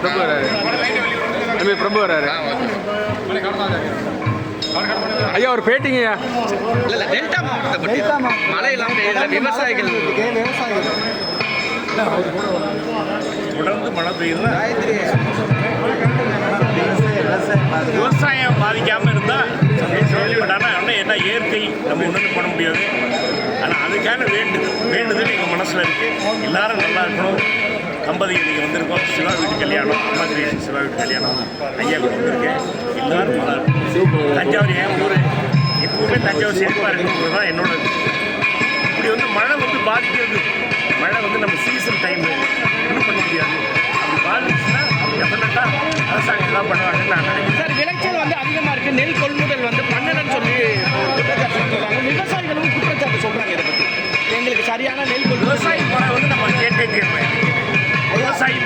பிரபு வராரு. தம்பி பிரபு வராரு. ஐயா ஒரு பேட்டிங்கய்யா. இல்லை டெல்டா மாவட்டத்தை பற்றி மழையெல்லாம் பெய்யுதுல விவசாயிகள் தொடர்ந்து மழை பெய்யுதுல விவசாயம் பாதிக்காமல் இருந்தால் ஆனால் என்ன இயற்கை நம்ம ஒன்றும் பண்ண முடியாது. ஆனால் அதுக்கான வேண்டுதல் எங்கள் மனசில் இருக்குது. எல்லாரும் நல்லா இருக்கணும். தம்பதிகள் இங்கே வந்திருக்கோம். சிவா வீட்டு கல்யாணம், அம்மா கிரியேஷன் சிவா வீட்டு கல்யாணம், ஐயா கூட வந்திருக்கேன். எல்லாரும் நல்லா இருக்கும். தஞ்சாவூர் என் ஊர், எப்பவுமே தஞ்சாவூர் சேர்ப்பாக இருக்கணுங்கிறது தான் என்னோட. இப்படி வந்து மழை வந்து பாதிக்கிறது. மழை வந்து நம்ம சீசன் டைம் ஒன்றும் பண்ண முடியாது. அப்படி பாதிச்சுன்னா டெஃபினட்டாக அரசாங்கம் எல்லாம் பண்ணுவாங்கன்னு நான் நினைக்கிறேன். சார் விளைச்சல் வந்து அதிகமாக இருக்குது. நெல் கொள்முதல் வந்து பண்ணலன்னு சொல்லி குற்றச்சாட்டு சொல்கிறாங்க. விவசாயிகளும் குற்றச்சாட்டு சொல்கிறாங்க. இதை பற்றி எங்களுக்கு சரியான நெல் விவசாயி முறை வந்து நம்ம கேட்டே தீர்வேன். விவசாயி